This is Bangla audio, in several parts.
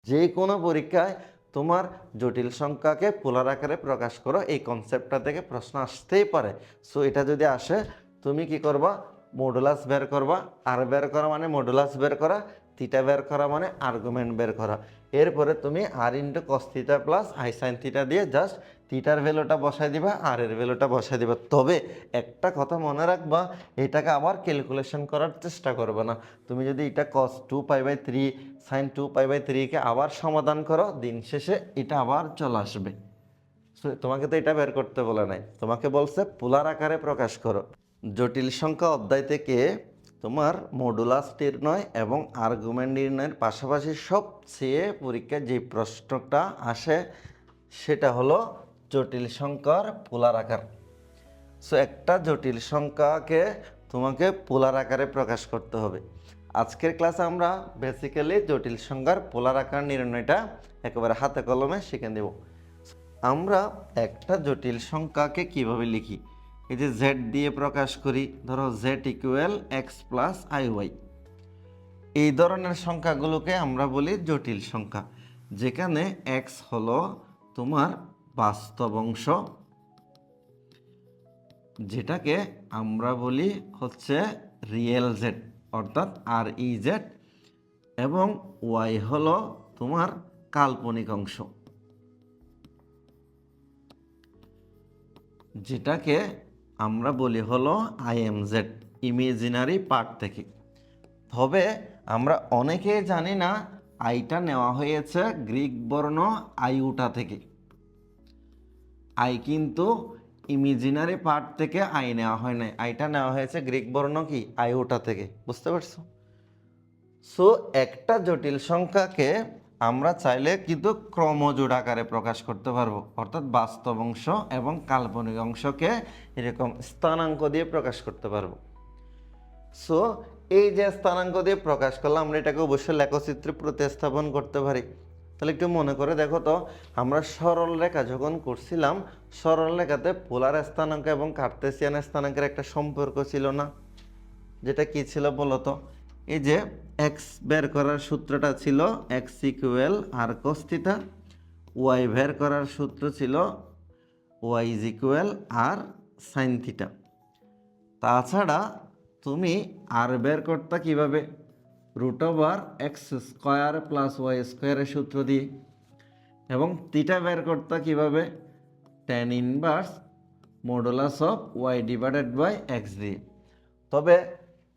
যে কোনো পরীক্ষায় তোমার জটিল সংখ্যাকে পোলার আকারে প্রকাশ করো, এই কনসেপ্টটা থেকে প্রশ্ন আসতেই পারে। সো এটা যদি আসে, তুমি কি করবা, মডুলাস বের করবা। আর বের করা মানে মডুলাস বের করা, থিটা বের করা মানে আর্গুমেন্ট বের করা। এরপরে তুমি r into cos theta plus i sine theta দিয়ে জাস্ট থিটার ভ্যালুটা বসাই দিবা, আর এর ভ্যালুটা বসাই দিবা। তবে একটা কথা মনে রাখবা, এটাকে আবার ক্যালকুলেশন করার চেষ্টা করবে না। তুমি যদি এটা কস 2π/3 সাইন 2π/3 কে আবার সমাধান করো, দিন শেষে এটা আবার চলে আসবে। তোমাকে তো এটা বের করতে বলে নাই, তোমাকে বলছে পোলার আকারে প্রকাশ করো। জটিল সংখ্যা অধ্যায় থেকে তোমার মডুলাস নির্ণয় এবং আর্গুমেন্ট নির্ণয়ের পাশাপাশি সবচেয়ে পরীক্ষায় যে প্রশ্নটা আসে সেটা হলো জটিল সংখ্যার পোলার আকার। সো একটা জটিল সংখ্যাকে তোমাকে পোলার আকারে প্রকাশ করতে হবে। আজকের ক্লাসে আমরা বেসিক্যালি জটিল সংখ্যার পোলার আকার নির্ণয়টা একেবারে হাতে কলমে শিখে দেব। আমরা একটা জটিল সংখ্যাকে কিভাবে লিখি, এই যে জেড দিয়ে প্রকাশ করি, ধরো z equal x plus i y. এই ধরনের সংখ্যাগুলোকে আমরা বলি জটিল সংখ্যা, যেখানে এক্স হলো তোমার বাস্তব অংশ, যেটাকে আমরা বলি হচ্ছে রিয়েল জেড অর্থাৎ আর ই জেড, এবং ওয়াই হলো তোমার কাল্পনিক অংশ, যেটাকে আমরা বলি হলো আইএমজেড, ইমেজিনারি পার্ট থেকে। তবে আমরা অনেকে জানি না আইটা নেওয়া হয়েছে গ্রিক বর্ণ আইউটা থেকে। আই কিন্তু ইমেজিনারি পার্ট থেকে আই নেওয়া হয় নাই, আইটা নেওয়া হয়েছে গ্রিক বর্ণ কি আইউটা থেকে। বুঝতে পারছো? সো একটা জটিল সংখ্যাকে আমরা চাইলে কিন্তু ক্রমজোড় আকারে প্রকাশ করতে পারবো, অর্থাৎ বাস্তব অংশ এবং কাল্পনিক অংশকে এরকম স্থানাঙ্ক দিয়ে প্রকাশ করতে পারবো। সো এই যে স্থানাঙ্ক দিয়ে প্রকাশ করলাম, আমরা এটাকে অবশ্যই লেখচিত্রে প্রতিস্থাপন করতে পারি। তাহলে একটু মনে করে দেখো তো, আমরা সরল রেখা যখন করছিলাম, সরল রেখাতে পোলার স্থানাঙ্ক এবং কার্তেসিয়ান স্থানাঙ্কের একটা সম্পর্ক ছিল না? যেটা কি ছিল বলো তো? এই যে এক্স বের করার সূত্রটা ছিল x equal r cos theta, y বের করার সূত্র ছিল y is equal r sine theta. তাছাড়া তুমি আর বের করতে কিভাবে, root over x square plus y স্কোয়ারের সূত্র দিয়ে, এবং থিটা বের করতে কিভাবে, tan inverse modulus of y divided by x দিয়ে। তবে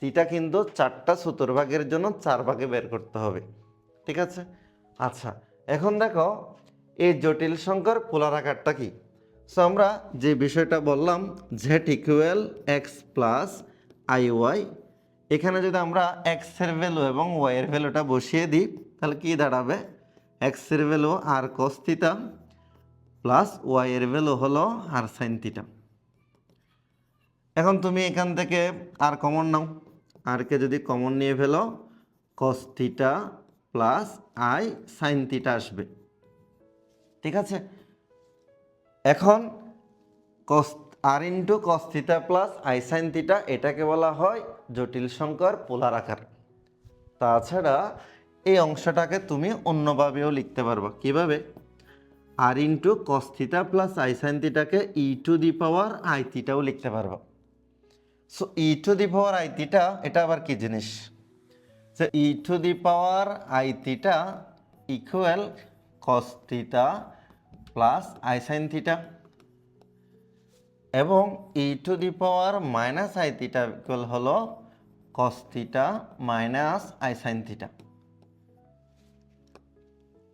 থিটা কিন্তু 4টা চতুর্ভাগের জন্য 4 ভাগে বের করতে হবে। ঠিক আছে? আচ্ছা, এখন দেখো এই জটিল সংখ্যার পোলার আকারটা কি। সো আমরা যে বিষয়টা বললাম z equal x plus i y, এখানে যদি আমরা এক্সের ভ্যালু এবং ওয়াইয়ের ভ্যালুটা বসিয়ে দিই, তাহলে কি দাঁড়াবে, এক্সের ভ্যালু আর কস থিটা প্লাস ওয়াইয়ের ভ্যালু হলো আর সাইন থিটা। এখন তুমি এখান থেকে আর কমন নাও, আরকে যদি কমন নিয়ে ফেলো, cos theta plus i sine theta আসবে। ঠিক আছে? এখন cos r into cos theta plus i sine theta, এটাকে বলা হয় জটিল সংখ্যার পোলার আকার। তাছাড়া এই অংশটাকে তুমি অন্যভাবেও লিখতে পারবা। কিভাবে? R into cos theta plus i sine থিটাকে e to the power i থিটাও লিখতে পারবা। So e to the power i theta এটা আবার কি জিনিস, যে e to the power i theta equal cos theta plus i sine theta, এবং e to the power minus i theta equal হলো cos theta minus i sine theta.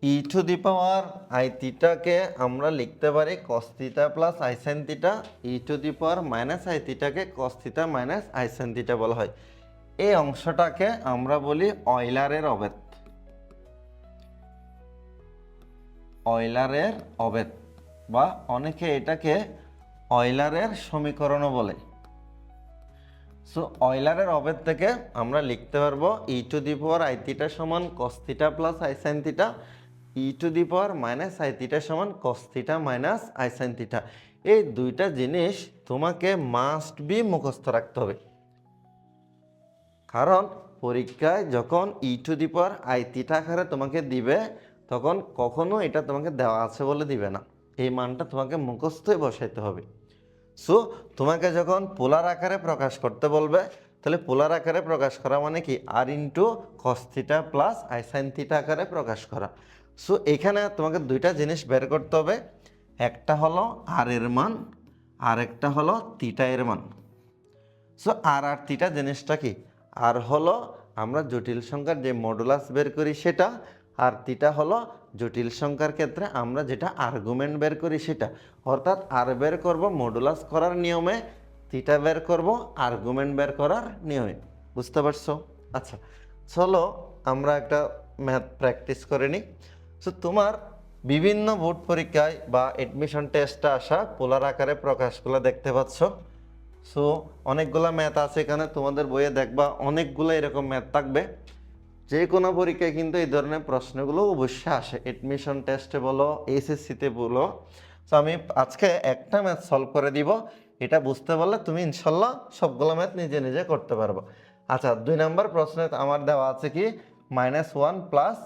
E to the power i থিটাকে আমরা লিখতে পারি কস theta plus i sine theta, e to the power minus i থিটাকে cos theta minus i sine theta বলা হয়। এই অংশটাকে আমরা বলি অয়লারের অবেদ। অয়লারের অবেদ বা অনেকে এটাকে অয়লারের সমীকরণও বলে। সো অয়লারের অবেদ থেকে আমরা লিখতে পারবো e to the power i theta সমান cos theta plus i sine theta, e to the power minus i theta সমান cos theta minus i sine theta. এই দুইটা জিনিস তোমাকে মাস্ট বি মুখস্থ রাখতে হবে, কারণ পরীক্ষায় যখন e to the power i theta আকারে তোমাকে দিবে, তখন কখনো এটা তোমাকে দেওয়া আছে বলে দিবে না, এই মানটা তোমাকে মুখস্থই বসাইতে হবে। সো তোমাকে যখন পোলার আকারে প্রকাশ করতে বলবে, তাহলে পোলার আকারে প্রকাশ করা মানে কি, r into cos theta plus i sine theta আকারে প্রকাশ করা। সো এখানে তোমাকে দুইটা জিনিস বের করতে হবে, একটা হলো আর এর মান, আর একটা হলো থিটা এর মান। সো আর থিটা জিনিসটা কি, আর হলো আমরা জটিল সংখ্যার যে মডুলাস বের করি সেটা, আর থিটা হলো জটিল সংখ্যার ক্ষেত্রে আমরা যেটা আর্গুমেন্ট বের করি সেটা। অর্থাৎ আর বের করব মডুলাস করার নিয়মে, থিটা বের করব আর্গুমেন্ট বের করার নিয়মে। বুঝতে পারছো? আচ্ছা, চলো আমরা একটা ম্যাথ প্র্যাকটিস করে নিই। সো তোমার বিভিন্ন বোর্ড পরীক্ষায় বা এডমিশন টেস্টে আসা পোলার আকারে প্রকাশগুলো দেখতে পাচ্ছ। সো অনেকগুলো ম্যাথ আছে এখানে, তোমাদের বইয়ে দেখবা অনেকগুলো এরকম ম্যাথ থাকবে। যে কোনো পরীক্ষায় কিন্তু এই ধরনের প্রশ্নগুলো অবশ্যই আসে, এডমিশন টেস্টে বলো, এইচএসসিতে বলো। তো আমি আজকে একটা ম্যাথ সলভ করে দিব, এটা বুঝতে পারলে তুমি ইনশাল্লাহ সবগুলো ম্যাথ নিজে নিজে করতে পারবো। আচ্ছা, 2 নম্বর প্রশ্নে আমার দেওয়া আছে কি -1 প্লাস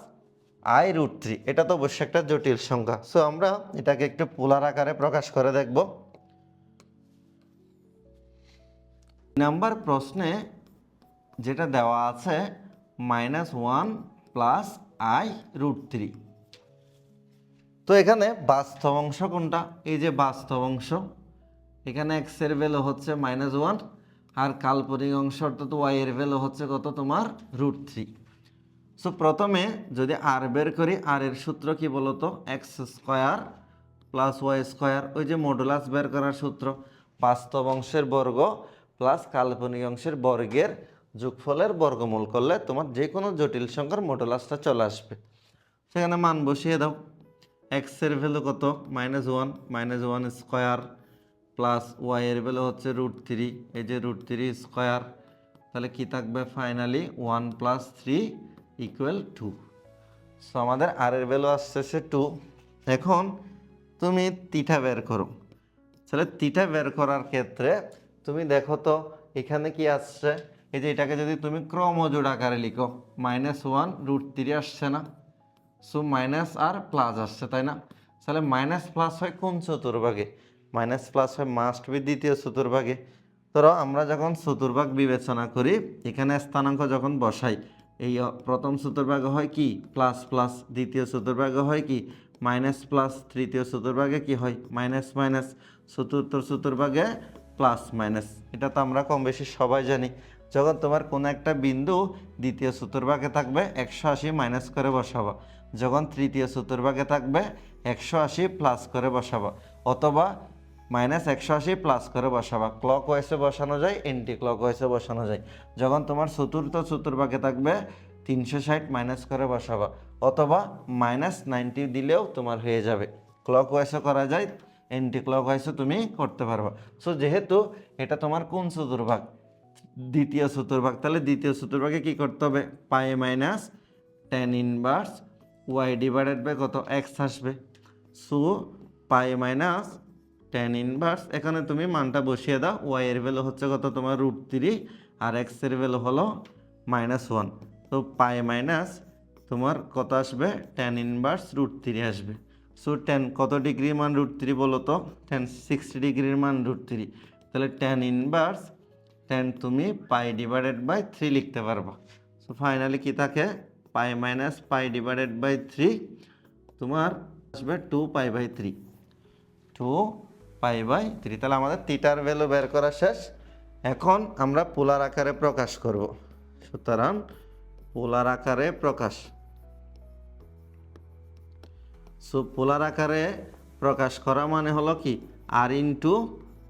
i√3, এটা তো অবশ্যই একটা জটিল সংখ্যা। সো আমরা এটাকে একটু পোলার আকারে প্রকাশ করে দেখব। নাম্বার প্রশ্নে যেটা দেওয়া আছে -1 প্লাস i√3, তো এখানে বাস্তব অংশ কোনটা, এই যে বাস্তব অংশ, এখানে x এর ভ্যালু হচ্ছে -1, আর কাল্পনিক অংশ অর্থাৎ y এর ভ্যালু হচ্ছে কত তোমার √3। সো প্রথমে যদি আর বের করি, আর এর সূত্র কি বলতো, x² প্লাস y², ওই যে মডুলাস বের করার সূত্র, বাস্তব অংশের বর্গ প্লাস কাল্পনিক অংশের বর্গের যোগফলের বর্গমূল করলে তোমার যে কোনো জটিল সংখ্যার মডুলাসটা চলে আসবে। সেখানে মান বসিয়ে দাও, x এর ভ্যালু কত -1 প্লাস y এর ভ্যালু হচ্ছে √3, এই যে √3², তাহলে কি থাকবে ফাইনালি 1 + 3 = 2। সো আমাদের আর এর ভ্যালু আসছে 2। এখন তুমি থিটা বের করো, তাহলে থিটা বের করার ক্ষেত্রে তুমি দেখো তো এখানে কি আসছে, এই যে এটাকে যদি তুমি ক্রমজোড় আকারে লিখো, -1 √3 আসছে না, সো মাইনাস আর প্লাস আসছে, তাই না? তাহলে মাইনাস প্লাস হয় কোন চতুর্ভাগে, মাইনাস প্লাস হয় মাস্ট বি দ্বিতীয় চতুর্ভাগে। ধরো আমরা যখন চতুর্ভাগ বিবেচনা করি, এখানে স্থানাঙ্ক যখন বসাই, এই প্রথম চতুর্ভাগে হয় কি প্লাস প্লাস, দ্বিতীয় চতুর্ভাগে হয় কি মাইনাস প্লাস, তৃতীয় চতুর্ভাগে কি হয় মাইনাস মাইনাস, চতুর্থ চতুর্ভাগে প্লাস মাইনাস। এটা তো আমরা কম বেশি সবাই জানি। যখন তোমার কোনো একটা বিন্দু দ্বিতীয় চতুর্ভাগে থাকবে 180 মাইনাস করে বসাবা, যখন তৃতীয় চতুর্ভাগে থাকবে 180 প্লাস করে বসাবা, অথবা -180 প্লাস করে বসাবা। ক্লক ওয়াইসে বসানো যায়, এন্টি ক্লক ওয়াইসে বসানো যায়। যখন তোমার চতুর্থ চতুর্ভাগে থাকবে 360 মাইনাস করে বসাবা, অথবা -90 দিলেও তোমার হয়ে যাবে। ক্লক ওয়াইসে করা যায়, এন্টি ক্লক ওয়াইসে তুমি করতে পারবা। সো যেহেতু এটা তোমার কোন চতুর্ভাগ, দ্বিতীয় চতুর্ভাগ, তাহলে দ্বিতীয় চতুর্ভাগে কি করতে হবে, pi minus tan inverse y divided by কত x আসবে। So pi minus tan inverse, এখানে তুমি মানটা বসিয়ে দাও, y এর ভ্যালু হচ্ছে কত তোমার √3, আর x এর ভ্যালু হলো -1। তো পাই মাইনাস তোমার কত আসবে, tan ইনভার্স √3 আসবে। সো tan কত ডিগ্রির মান √3 বলো তো, tan 60 ডিগ্রির মান √3, তাহলে tan ইনভার্স tan তুমি পাই ডিভাইডেড বাই 3 লিখতে পারবা। সো ফাইনালি কি থাকে, পাই মাইনাস পাই ডিভাইডেড বাই 3 তোমার আসবে 2π/3, 2π/3। তাহলে আমাদের থিটার ভ্যালু বের করা শেষ। এখন আমরা পোলার আকারে প্রকাশ করব। সুতরাং পোলার আকারে প্রকাশ, সো পোলার আকারে প্রকাশ করা মানে হলো কি r into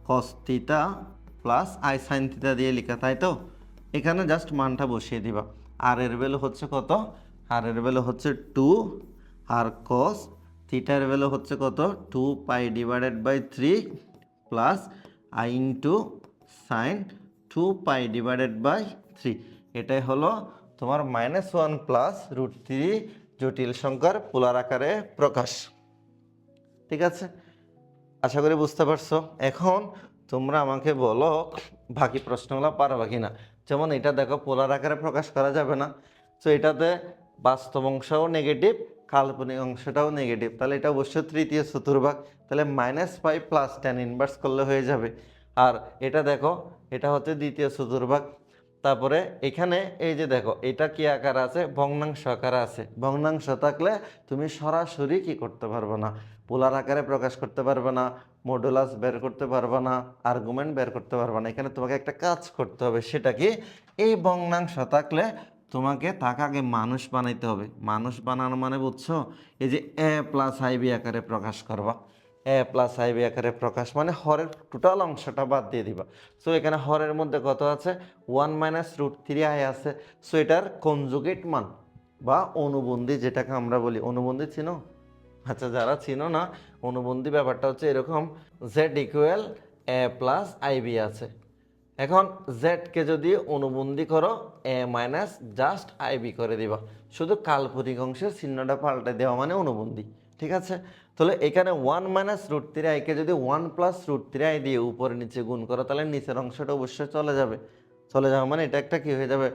cos theta plus i sine theta দিয়ে লেখা, তাই তো? এখানে জাস্ট মানটা বসিয়ে দিবা। আর এর ভ্যালু হচ্ছে কত, আর এর ভ্যালু হচ্ছে 2, আর কস থিটার ভ্যালু হচ্ছে কত 2π/3 প্লাস আই ইন্টু সাইন 2π/3। এটাই হলো তোমার -1 প্লাস √3 জটিল সংখ্যার পোলার আকারে প্রকাশ। ঠিক আছে, আশা করি বুঝতে পারছো। এখন তোমরা আমাকে বলো বাকি প্রশ্নগুলো পারবা কিনা। যেমন এটা দেখো পোলার আকারে প্রকাশ করা যাবে না, তো এটাতে বাস্তব অংশও নেগেটিভ, কাল্পনিক অংশটাও নেগেটিভ, তাহলে এটা অবশ্যই তৃতীয় চতুর্ভাগ, তাহলে -5 + tan ইনভার্স করলে হয়ে যাবে। আর এটা দেখো, এটা হচ্ছে দ্বিতীয় চতুর্ভাগ। তারপরে এখানে এই যে দেখো, এটা কি আকার আছে? ভগ্নাংশ আকারে আছে। ভগ্নাংশ থাকলে তুমি সরাসরি কি করতে পারবে না, পোলার আকারে প্রকাশ করতে পারবে না, মডুলাস বের করতে পারবে না, আর্গুমেন্ট বের করতে পারবে না। এখানে তোমাকে একটা কাজ করতে হবে, সেটা কি, এই ভগ্নাংশ থাকলে তোমাকে তাকে আগে মানুষ বানাইতে হবে। মানুষ বানানো মানে বুঝছো, এই যে a+ib আকারে প্রকাশ করবা। a+ib আকারে প্রকাশ মানে হরের টোটাল অংশটা বাদ দিয়ে দিবা। সো এখানে হরের মধ্যে কত আছে? 1 - √3i আছে। সো এটার কনজুগেট মান বা অনুবন্ধী, যেটাকে আমরা বলি, অনুবন্ধী চিনো? আচ্ছা, যারা চিনো না, অনুবন্ধী ব্যাপারটা হচ্ছে এরকম, z = a+ib আছে। এখন জেডকে যদি অনুবন্ধী করো, জাস্ট আইবি করে দিবা, শুধু কাল্পনিক অংশের চিহ্নটা পাল্টে দেওয়া মানে অনুবন্ধী। ঠিক আছে, তাহলে এখানে 1 - √3i কে যদি 1 + √3i দিয়ে উপরে নিচে গুণ করো, তাহলে নিচের অংশটা অবশ্যই চলে যাবে। চলে যাবে মানে এটা একটা কি হয়ে যাবে,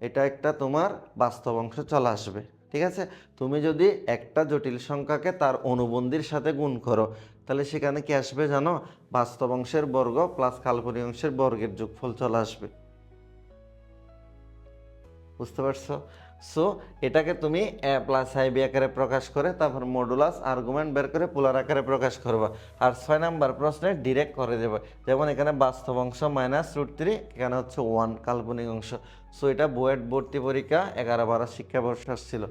এটা একটা তোমার বাস্তব অংশ চলে আসবে। ঠিক আছে, তুমি যদি একটা জটিল সংখ্যাকে তার অনুবন্ধীর সাথে গুণ করো, তাহলে সেখানে কি আসবে জানো? বাস্তব অংশের বর্গ প্লাস কাল্পনিক অংশের বর্গের যোগফল চলে আসবে। বুঝতে পারছো? সো এটাকে তুমি a+ib আকারে প্রকাশ করে তারপর মডুলাস আর্গুমেন্ট বের করে পোলার আকারে প্রকাশ করবা। আর 6 নাম্বার প্রশ্নে ডিরেক্ট করে দেবে, যেমন এখানে বাস্তব অংশ -√3, এখানে হচ্ছে 1 কাল্পনিক অংশ। সো এটা বুয়েট ভর্তি পরীক্ষা 11-12 শিক্ষাবর্ষ ছিল।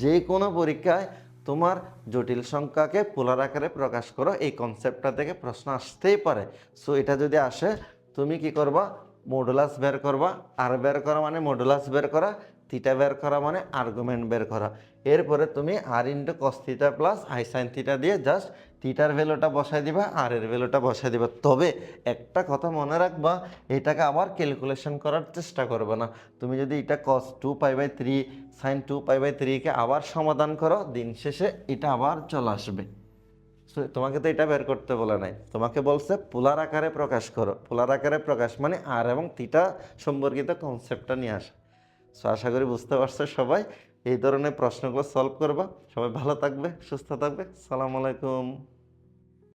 যে কোনো পরীক্ষায় তোমার জটিল সংখ্যাকে পোলার আকারে প্রকাশ করো, এই কনসেপ্টটা থেকে প্রশ্ন আসতেই পারে। সো এটা যদি আসে, তুমি কি করবা? মডুলাস বের করবা। আর বের করা মানে মডুলাস বের করা, থিটা বের করা মানে আর্গুমেন্ট বের করা। এরপরে তুমি r × cos θ + i sin θ দিয়ে জাস্ট থিটার ভ্যালুটা বসাই দিবা, আর এর ভ্যালুটা বসাই দিবা। তবে একটা কথা মনে রাখবা, এটাকে আবার ক্যালকুলেশন করার চেষ্টা করবে না। তুমি যদি এটা cos 2π/3 sin 2π/3 কে আবার সমাধান করো, দিন শেষে এটা আবার চলে আসবে। তোমাকে তো এটা বের করতে বলে নাই, তোমাকে বলছে পোলার আকারে প্রকাশ করো। পোলার আকারে প্রকাশ মানে আর এবং থিটা সম্পর্কিত কনসেপ্টটা নিয়ে আসা। সো আশা করি বুঝতে পারছো সবাই। এই ধরনের প্রশ্নগুলো সলভ করবা। সবাই ভালো থাকবে, সুস্থ থাকবে। সালাম আলাইকুম।